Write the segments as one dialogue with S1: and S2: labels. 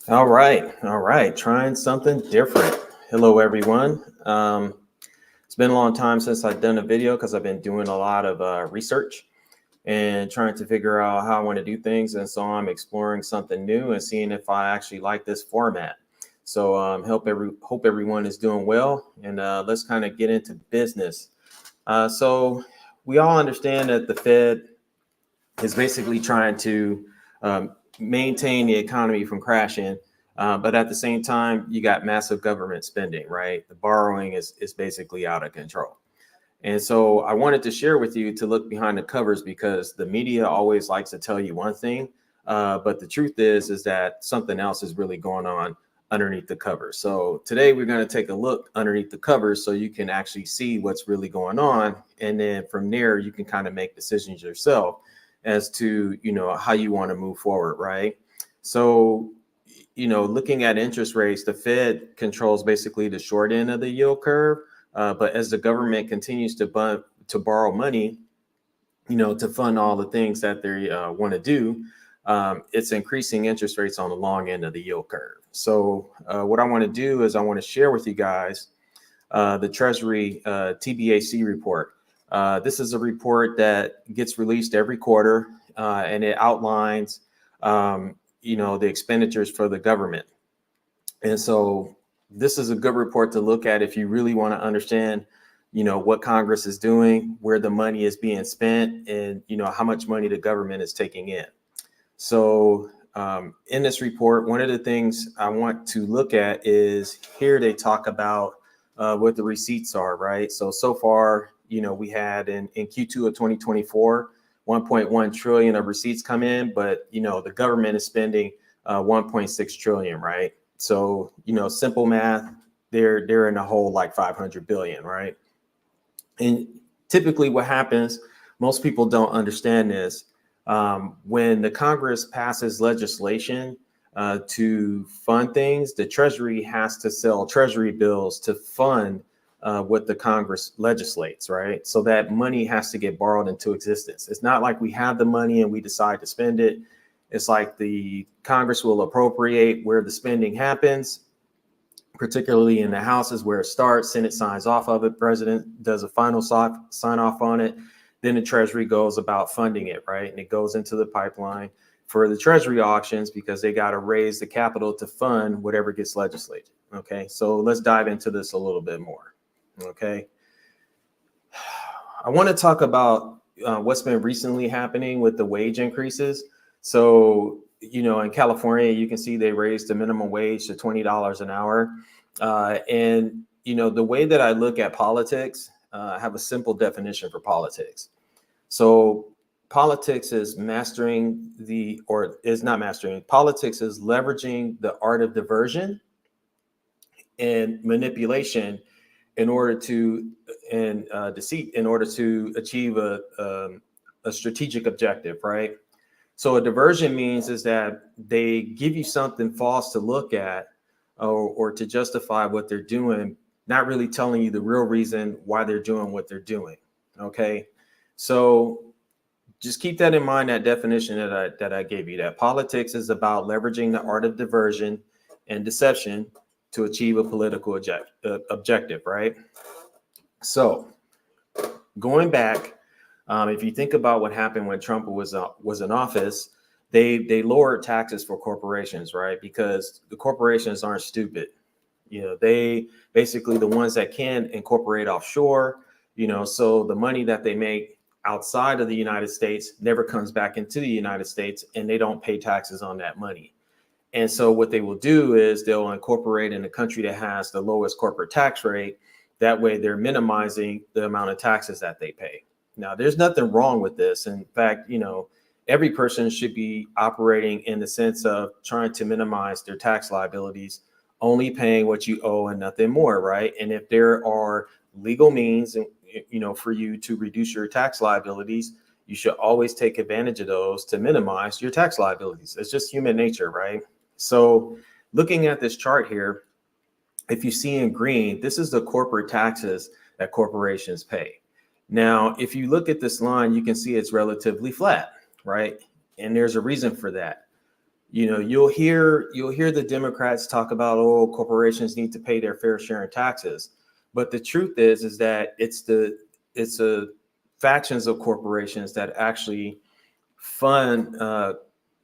S1: All right. Trying something different. Hello, everyone. It's been a long time since I've done a video because I've been doing a lot of research and trying to figure out how I want to do things. And so I'm exploring something new and seeing if I actually like this format. So hope everyone is doing well. And let's kind of get into business. So we all understand that the Fed is basically trying to maintain the economy from crashing. But at the same time, you got massive government spending, right? The borrowing is basically out of control. And so I wanted to share with you to look behind the covers because the media always likes to tell you one thing. But the truth is that something else is really going on underneath the covers. So today we're going to take a look underneath the covers so you can actually see what's really going on. And then from there, you can kind of make decisions yourself as to, how you want to move forward, right? So, looking at interest rates, the Fed controls basically the short end of the yield curve. But as the government continues to borrow money, to fund all the things that they want to do, it's increasing interest rates on the long end of the yield curve. So what I want to do is I want to share with you guys the Treasury TBAC report. This is a report that gets released every quarter, and it outlines, the expenditures for the government. And so this is a good report to look at if you really want to understand, what Congress is doing, where the money is being spent, and, how much money the government is taking in. So in this report, one of the things I want to look at is here they talk about what the receipts are, right? So far, we had in Q2 of 2024, 1.1 trillion of receipts come in, but, the government is spending 1.6 trillion, right? So, simple math, they're in a hole like 500 billion, right? And typically what happens, most people don't understand this. When the Congress passes legislation to fund things, the Treasury has to sell Treasury bills to fund what the Congress legislates, right? So that money has to get borrowed into existence. It's not like we have the money and we decide to spend it. It's like the Congress will appropriate where the spending happens, particularly in the House is where it starts. Senate signs off of it. President does a final sign off on it. Then the Treasury goes about funding it, right? And it goes into the pipeline for the Treasury auctions because they got to raise the capital to fund whatever gets legislated. Okay, so let's dive into this a little bit more. Okay, I want to talk about what's been recently happening with the wage increases. So, in California, you can see they raised the minimum wage to $20 an hour. And, the way that I look at politics, I have a simple definition for politics. So politics is politics is leveraging the art of diversion and manipulation deceit in order to achieve a strategic objective, right? So a diversion means is that they give you something false to look at or to justify what they're doing, not really telling you the real reason why they're doing what they're doing. Okay, so just keep that in mind, that definition that I gave you, that politics is about leveraging the art of diversion and deception to achieve a political objective, right? So going back, if you think about what happened when Trump was in office, they lowered taxes for corporations, right? Because the corporations aren't stupid. They basically the ones that can incorporate offshore, so the money that they make outside of the United States never comes back into the United States, and they don't pay taxes on that money. And so what they will do is they'll incorporate in a country that has the lowest corporate tax rate. That way they're minimizing the amount of taxes that they pay. Now, there's nothing wrong with this. In fact, every person should be operating in the sense of trying to minimize their tax liabilities, only paying what you owe and nothing more, right? And if there are legal means, for you to reduce your tax liabilities, you should always take advantage of those to minimize your tax liabilities. It's just human nature, right? So looking at this chart here, if you see in green, this is the corporate taxes that corporations pay. Now, if you look at this line, you can see it's relatively flat, right? And there's a reason for that. you'll hear the Democrats talk about, oh, corporations need to pay their fair share in taxes, but the truth is that it's the factions of corporations that actually fund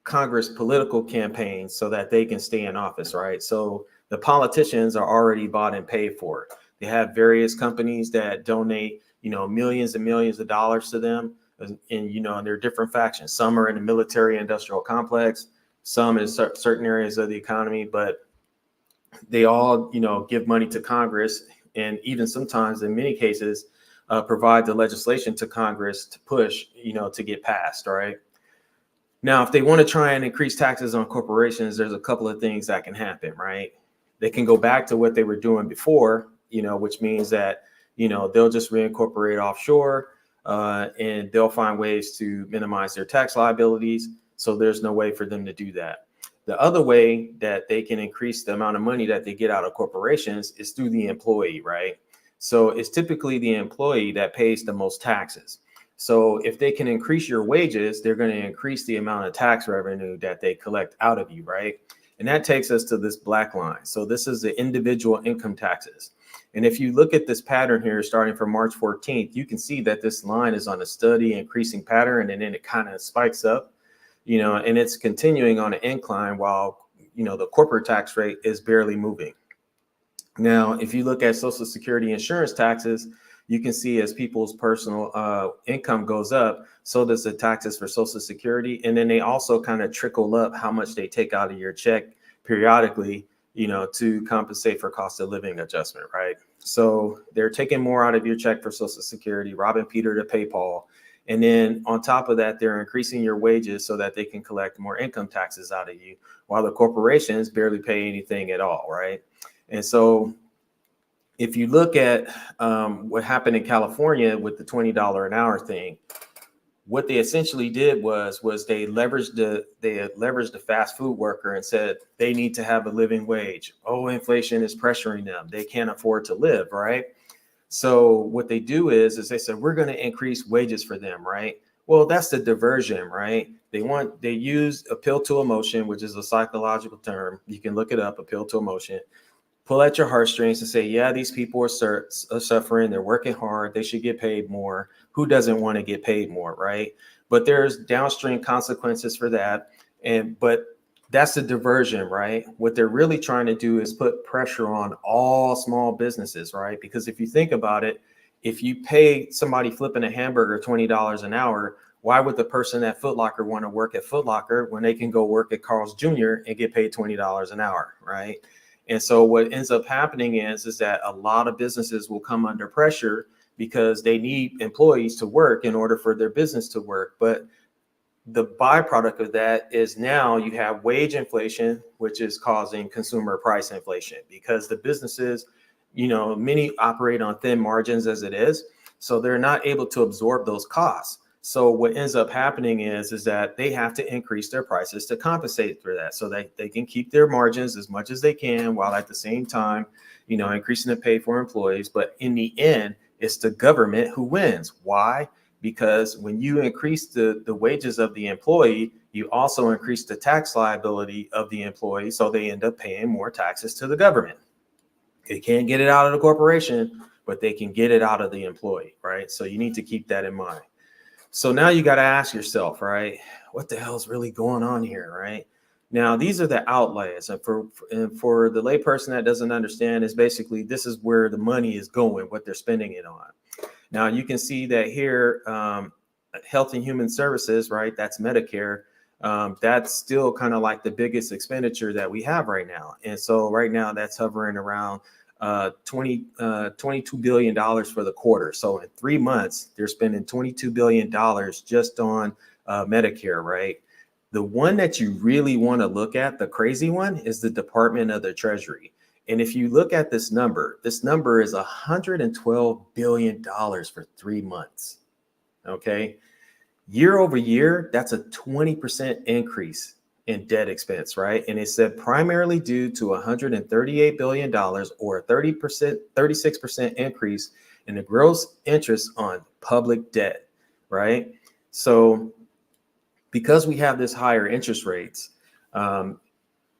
S1: Congress political campaigns so that they can stay in office, right? So the politicians are already bought and paid for. They have various companies that donate, millions and millions of dollars to them, and and they're different factions. Some are in the military industrial complex, some in certain areas of the economy, but they all, give money to Congress, and even sometimes, in many cases, provide the legislation to Congress to push, to get passed, right? Now, if they want to try and increase taxes on corporations, there's a couple of things that can happen, right? They can go back to what they were doing before, which means that, they'll just reincorporate offshore, and they'll find ways to minimize their tax liabilities. So there's no way for them to do that. The other way that they can increase the amount of money that they get out of corporations is through the employee, right? So it's typically the employee that pays the most taxes. So if they can increase your wages, they're going to increase the amount of tax revenue that they collect out of you, right? And that takes us to this black line. So this is the individual income taxes. And if you look at this pattern here, starting from March 14th, you can see that this line is on a steady increasing pattern, and then it kind of spikes up, and it's continuing on an incline while, the corporate tax rate is barely moving. Now, if you look at Social Security insurance taxes, you can see as people's personal income goes up, so does the taxes for Social Security. And then they also kind of trickle up how much they take out of your check periodically, to compensate for cost of living adjustment, right? So they're taking more out of your check for Social Security, robbing Peter to pay Paul. And then on top of that, they're increasing your wages so that they can collect more income taxes out of you, while the corporations barely pay anything at all, right? And so if you look at what happened in California with the $20 an hour thing, what they essentially did was they leveraged the fast food worker and said they need to have a living wage. Oh, inflation is pressuring them. They can't afford to live, right? So what they do is they said, we're going to increase wages for them, right? Well, that's the diversion, right? They use appeal to emotion, which is a psychological term. You can look it up, appeal to emotion. Pull at your heartstrings and say, yeah, these people are suffering. They're working hard. They should get paid more. Who doesn't want to get paid more, right? But there's downstream consequences for that. But that's the diversion, right? What they're really trying to do is put pressure on all small businesses, right? Because if you think about it, if you pay somebody flipping a hamburger $20 an hour, why would the person at Foot Locker want to work at Foot Locker when they can go work at Carl's Jr. and get paid $20 an hour, right? And so what ends up happening is that a lot of businesses will come under pressure because they need employees to work in order for their business to work. But the byproduct of that is now you have wage inflation, which is causing consumer price inflation because the businesses, many operate on thin margins as it is. So they're not able to absorb those costs. So what ends up happening is that they have to increase their prices to compensate for that so that they can keep their margins as much as they can while at the same time, increasing the pay for employees. But in the end, it's the government who wins. Why? Because when you increase the wages of the employee, you also increase the tax liability of the employee. So they end up paying more taxes to the government. They can't get it out of the corporation, but they can get it out of the employee, right? So you need to keep that in mind. So now you got to ask yourself, right, what the hell is really going on here, right? Now, these are the outlays. And for the layperson that doesn't understand, is basically this is where the money is going, what they're spending it on. Now, you can see that here, Health and Human Services, right, that's Medicare. That's still kind of like the biggest expenditure that we have right now. And so right now that's hovering around $22 billion for the quarter. So in 3 months, they're spending $22 billion just on Medicare, right? The one that you really want to look at, the crazy one, is the Department of the Treasury. And if you look at this number is $112 billion for 3 months. Okay. Year over year, that's a 20% increase in debt expense, right? And it said primarily due to $138 billion or a 36% increase in the gross interest on public debt, right? So because we have this higher interest rates, Um,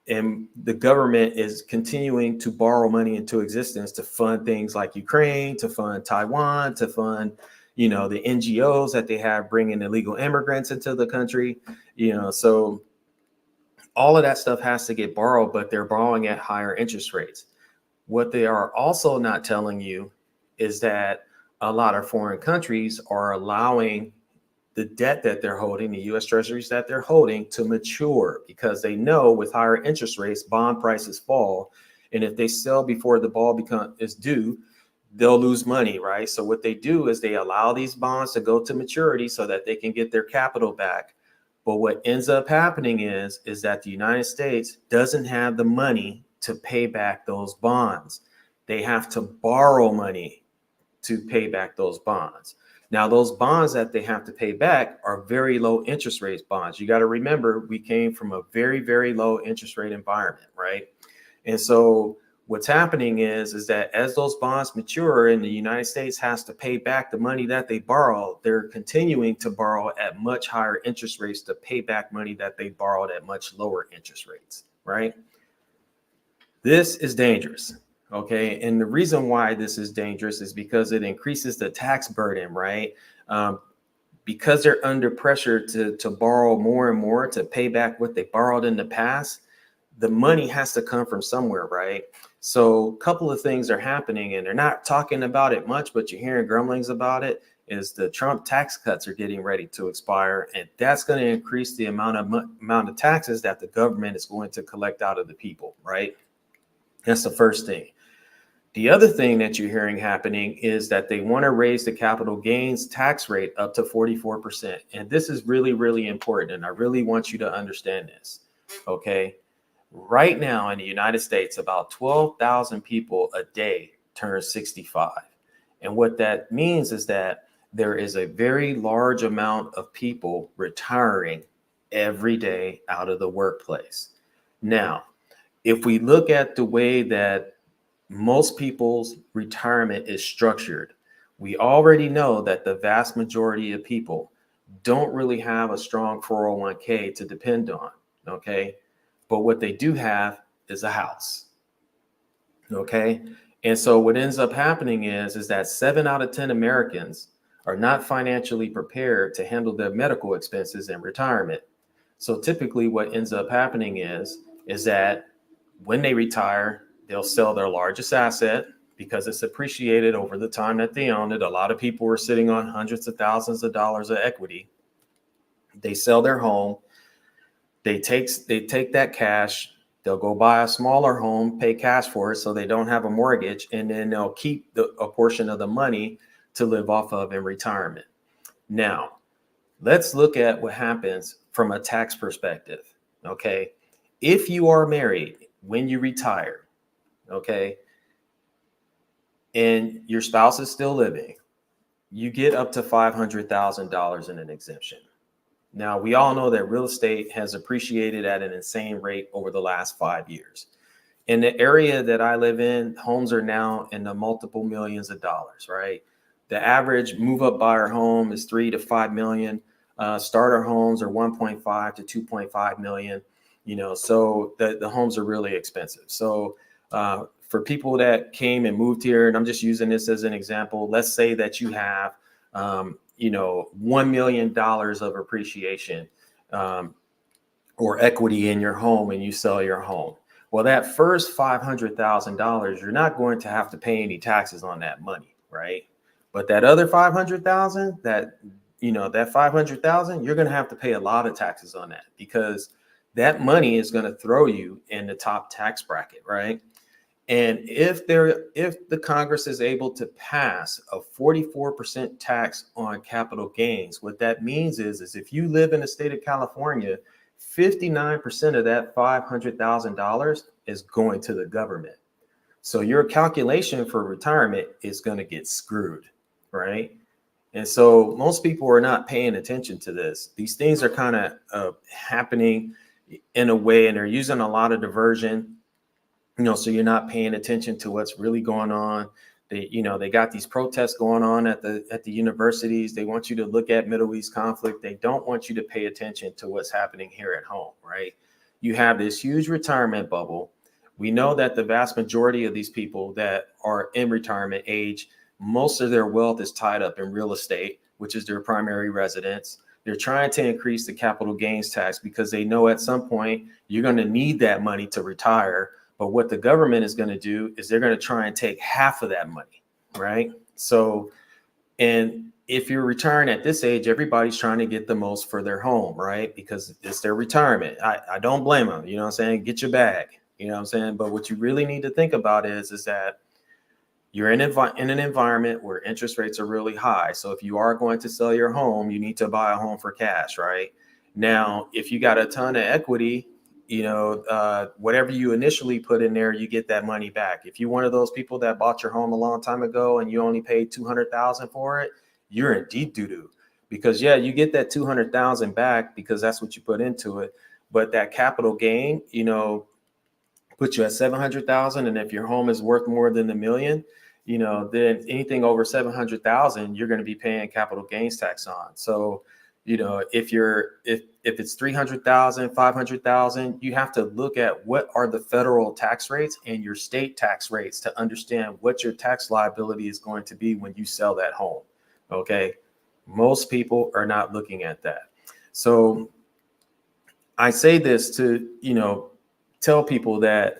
S1: and the government is continuing to borrow money into existence to fund things like Ukraine, to fund Taiwan, to fund, the NGOs that they have bringing illegal immigrants into the country. So all of that stuff has to get borrowed, but they're borrowing at higher interest rates. What they are also not telling you is that a lot of foreign countries are allowing the debt that they're holding, the US treasuries that they're holding, to mature, because they know with higher interest rates, bond prices fall. And if they sell before the ball is due, they'll lose money, right? So what they do is they allow these bonds to go to maturity so that they can get their capital back. But what ends up happening is that the United States doesn't have the money to pay back those bonds. They have to borrow money to pay back those bonds. Now, those bonds that they have to pay back are very low interest rates bonds. You got to remember, we came from a very, very low interest rate environment, right? And so what's happening is that as those bonds mature and the United States has to pay back the money that they borrow, they're continuing to borrow at much higher interest rates to pay back money that they borrowed at much lower interest rates, right? This is dangerous. Okay. And the reason why this is dangerous is because it increases the tax burden, right? Because they're under pressure to borrow more and more to pay back what they borrowed in the past, the money has to come from somewhere, right? So a couple of things are happening, and they're not talking about it much, but you're hearing grumblings about it, is the Trump tax cuts are getting ready to expire. And that's going to increase the amount of taxes that the government is going to collect out of the people, right? That's the first thing. The other thing that you're hearing happening is that they want to raise the capital gains tax rate up to 44%. And this is really, really important. And I really want you to understand this. Okay. Right now in the United States, about 12,000 people a day turn 65. And what that means is that there is a very large amount of people retiring every day out of the workplace. Now, if we look at the way that most people's retirement is structured, we already know that the vast majority of people don't really have a strong 401k to depend on. Okay. But what they do have is a house. Okay. And so what ends up happening is that 7 out of 10 Americans are not financially prepared to handle their medical expenses in retirement. So typically what ends up happening is that when they retire, they'll sell their largest asset because it's appreciated over the time that they own it. A lot of people are sitting on hundreds of thousands of dollars of equity. They sell their home. They take that cash. They'll go buy a smaller home, pay cash for it so they don't have a mortgage, and then they'll keep a portion of the money to live off of in retirement. Now, let's look at what happens from a tax perspective. Okay. If you are married when you retire, okay, and your spouse is still living, you get up to $500,000 in an exemption. Now, we all know that real estate has appreciated at an insane rate over the last 5 years. In the area that I live in, homes are now in the multiple millions of dollars, right? The average move-up buyer home is 3 to 5 million. Starter homes are 1.5 to 2.5 million. So the homes are really expensive. So for people that came and moved here, and I'm just using this as an example, let's say that you have, $1 million of appreciation or equity in your home, and you sell your home. Well, that first $500,000, you're not going to have to pay any taxes on that money, right? But that other $500,000, that $500,000, you're going to have to pay a lot of taxes on that, because that money is going to throw you in the top tax bracket, right? And if the Congress is able to pass a 44% tax on capital gains, what that means is if you live in the state of California, 59% of that $500,000 is going to the government. So your calculation for retirement is going to get screwed, right? And so most people are not paying attention to this. These things are kind of happening in a way, and they're using a lot of diversion. So you're not paying attention to what's really going on. They got these protests going on at the universities. They want you to look at Middle East conflict. They don't want you to pay attention to what's happening here at home, right? you have this huge retirement bubble. We know that the vast majority of these people that are in retirement age, most of their wealth is tied up in real estate, which is their primary residence. They're trying to increase the capital gains tax because they know at some point you're going to need that money to retire. But what the government is going to do is they're going to try and take half of that money, right? So, and if you're retiring at this age, everybody's trying to get the most for their home, right? Because it's their retirement. I don't blame them. You know what I'm saying? Get your bag. You know what I'm saying? But what you really need to think about is that you're in an environment where interest rates are really high. So if you are going to sell your home, you need to buy a home for cash, right? Now, if you got a ton of equity, whatever you initially put in there, you get that money back. If you're one of those people that bought your home a long time ago and you only paid $200,000 for it, you're in deep doo-doo, because you get that $200,000 back because that's what you put into it. But that capital gain, put you at 700,000. And if your home is worth more than $1 million, then anything over 700,000, you're going to be paying capital gains tax on. So, if it's 300,000, 500,000, you have to look at what are the federal tax rates and your state tax rates to understand what your tax liability is going to be when you sell that home. Okay. Most people are not looking at that. So I say this to, tell people that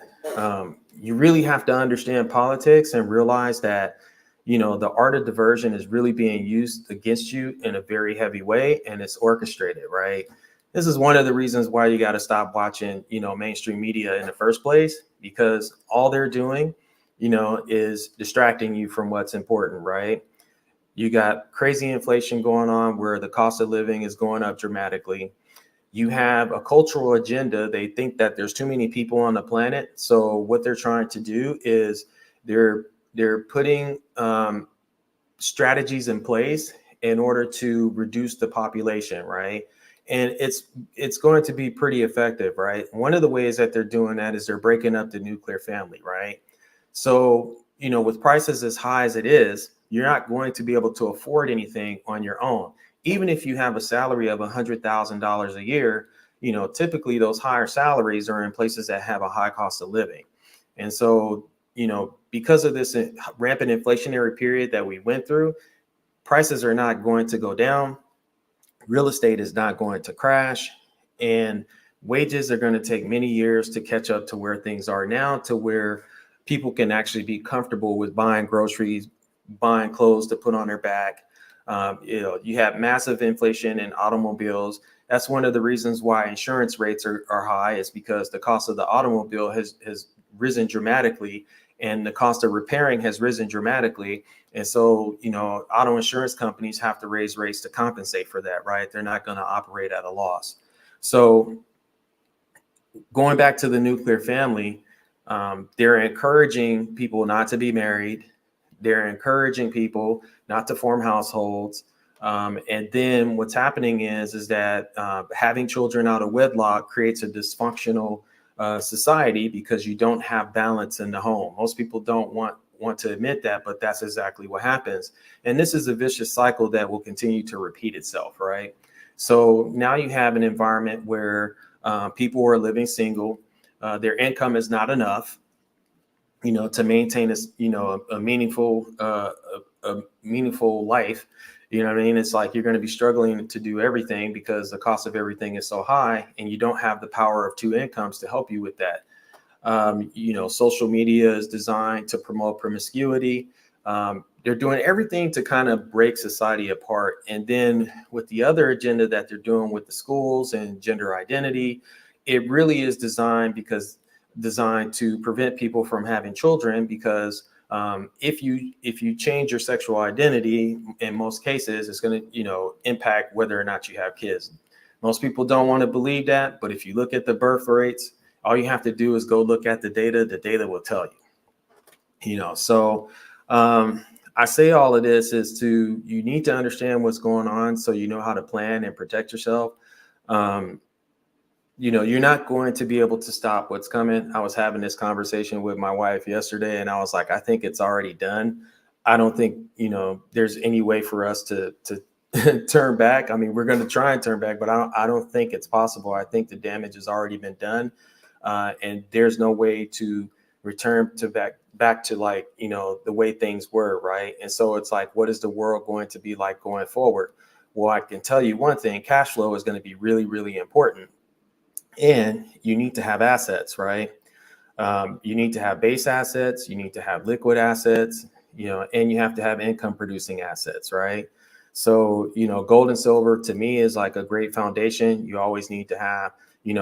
S1: you really have to understand politics and realize that, the art of diversion is really being used against you in a very heavy way, and it's orchestrated, right? This is one of the reasons why you got to stop watching, mainstream media in the first place, because all they're doing, is distracting you from what's important, right? You got crazy inflation going on where the cost of living is going up dramatically. You have a cultural agenda. They think that there's too many people on the planet. So what they're trying to do is they're putting strategies in place in order to reduce the population, right? And it's going to be pretty effective, right? One of the ways that they're doing that is they're breaking up the nuclear family, right? So, with prices as high as it is, you're not going to be able to afford anything on your own. Even if you have a salary of $100,000 a year, typically those higher salaries are in places that have a high cost of living. And so, because of this rampant inflationary period that we went through, prices are not going to go down. Real estate is not going to crash, and wages are going to take many years to catch up to where things are now, to where people can actually be comfortable with buying groceries, buying clothes to put on their back. You have massive inflation in automobiles. That's one of the reasons why insurance rates are high, is because the cost of the automobile has risen dramatically, and the cost of repairing has risen dramatically. And so, auto insurance companies have to raise rates to compensate for that, right? They're not going to operate at a loss. So going back to the nuclear family, they're encouraging people not to be married. They're encouraging people not to form households. And then what's happening is that having children out of wedlock creates a dysfunctional society, because you don't have balance in the home. Most people don't want to admit that, but that's exactly what happens. And this is a vicious cycle that will continue to repeat itself, right? So now you have an environment where people are living single. Their income is not enough, to maintain a meaningful life. You know what I mean? It's like you're going to be struggling to do everything because the cost of everything is so high, and you don't have the power of two incomes to help you with that. Social media is designed to promote promiscuity. They're doing everything to kind of break society apart. And then with the other agenda that they're doing with the schools and gender identity, it really is designed to prevent people from having children, because if you change your sexual identity, in most cases, it's going to, impact whether or not you have kids. Most people don't want to believe that, but if you look at the birth rates, all you have to do is go look at the data. The data will tell you. So I say all of this is you need to understand what's going on so you know how to plan and protect yourself. You're not going to be able to stop what's coming. I was having this conversation with my wife yesterday, and I was like, I think it's already done. I don't think, there's any way for us to turn back. I mean, we're going to try and turn back, but I don't think it's possible. I think the damage has already been done, and there's no way to return to back to, like, the way things were, right? And so it's like, what is the world going to be like going forward? Well, I can tell you one thing: cash flow is going to be really, really important, and you need to have assets, right? You need to have base assets, you need to have liquid assets, and you have to have income producing assets, right? So, gold and silver to me is like a great foundation. You always need to have,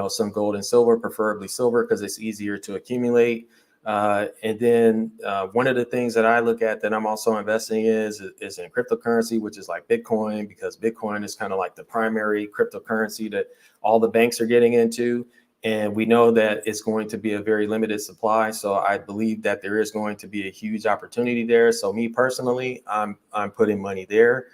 S1: some gold and silver, preferably silver, because it's easier to accumulate. And then one of the things that I look at that I'm also investing in is in cryptocurrency, which is like Bitcoin, because Bitcoin is kind of like the primary cryptocurrency that all the banks are getting into. And we know that it's going to be a very limited supply. So I believe that there is going to be a huge opportunity there. So me personally, I'm putting money there.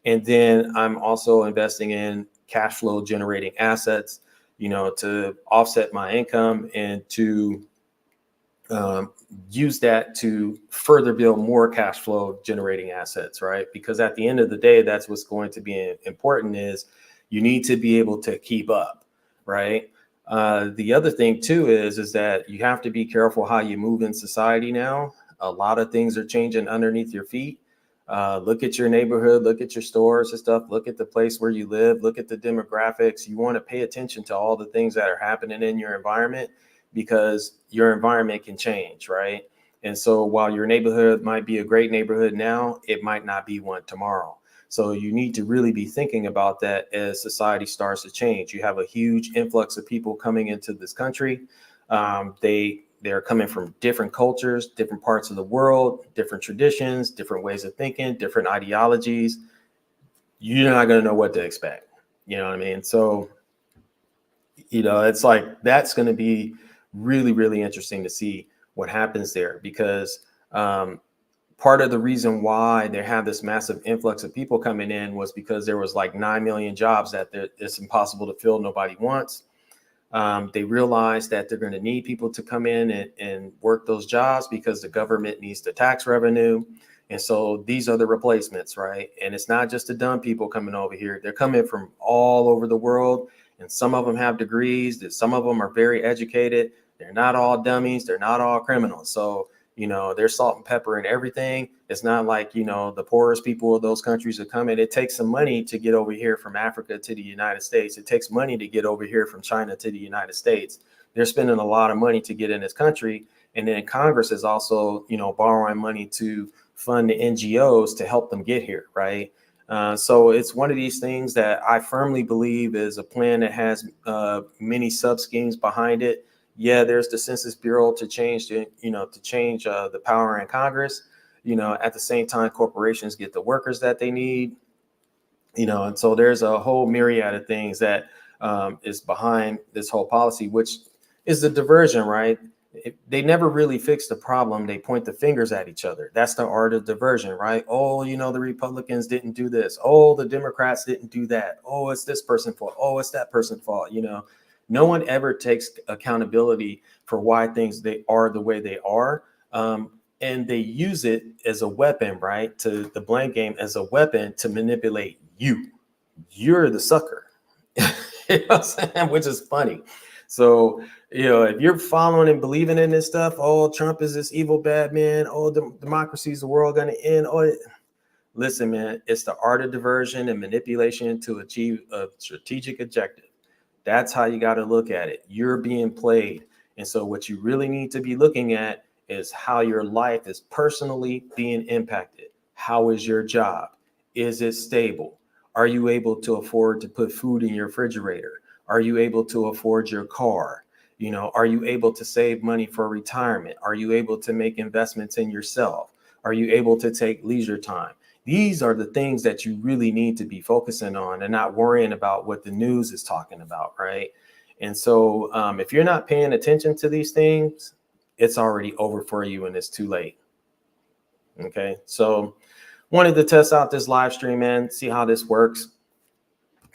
S1: And then I'm also investing in cash flow generating assets, to offset my income and to use that to further build more cash flow generating assets, right? Because at the end of the day, that's what's going to be important, is you need to be able to keep up, right? The other thing too is that you have to be careful how you move in society now. A lot of things are changing underneath your feet. Look at your neighborhood, look at your stores and stuff, look at the place where you live, look at the demographics. You want to pay attention to all the things that are happening in your environment, because your environment can change, right? And so while your neighborhood might be a great neighborhood now, it might not be one tomorrow. So you need to really be thinking about that as society starts to change. You have a huge influx of people coming into this country. They're coming from different cultures, different parts of the world, different traditions, different ways of thinking, different ideologies. You're not going to know what to expect. You know what I mean? So, it's like, that's going to be really, really interesting to see what happens there, because part of the reason why they have this massive influx of people coming in was because there was like 9 million jobs that it's impossible to fill. Nobody wants. They realize that they're going to need people to come in and work those jobs, because the government needs the tax revenue. And so these are the replacements, right? And it's not just the dumb people coming over here. They're coming from all over the world. And some of them have degrees, that some of them are very educated. They're not all dummies. They're not all criminals. So, there's salt and pepper in everything. It's not like, the poorest people of those countries are coming. It takes some money to get over here from Africa to the United States. It takes money to get over here from China to the United States. They're spending a lot of money to get in this country. And then Congress is also, borrowing money to fund the NGOs to help them get here, right? So it's one of these things that I firmly believe is a plan that has many sub schemes behind it. Yeah, there's the Census Bureau to change the power in Congress. At the same time, corporations get the workers that they need. And so there's a whole myriad of things that is behind this whole policy, which is the diversion, right? They never really fix the problem. They point the fingers at each other. That's the art of diversion, right? Oh, the Republicans didn't do this. Oh, the Democrats didn't do that. Oh, it's this person's fault. Oh, it's that person's fault. No one ever takes accountability for why things they are the way they are. And they use it as a weapon, right? To the blame game as a weapon to manipulate you. You're the sucker. You know what I'm saying? Which is funny. So, if you're following and believing in this stuff, oh, Trump is this evil bad man. Oh, democracy is the world going to end. Oh, listen, man, it's the art of diversion and manipulation to achieve a strategic objective. That's how you got to look at it. You're being played. And so what you really need to be looking at is how your life is personally being impacted. How is your job? Is it stable? Are you able to afford to put food in your refrigerator? Are you able to afford your car? Are you able to save money for retirement? Are you able to make investments in yourself? Are you able to take leisure time? These are the things that you really need to be focusing on and not worrying about what the news is talking about, right? And so if you're not paying attention to these things, it's already over for you and it's too late. Okay, so wanted to test out this live stream, man, see how this works.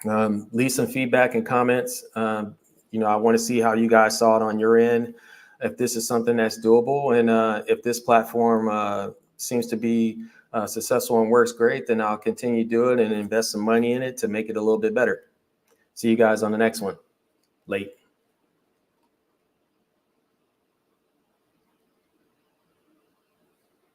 S1: Leave some feedback and comments. I want to see how you guys saw it on your end, if this is something that's doable, and if this platform seems to be successful and works great, then I'll continue to do it and invest some money in it to make it a little bit better. See you guys on the next one. Late.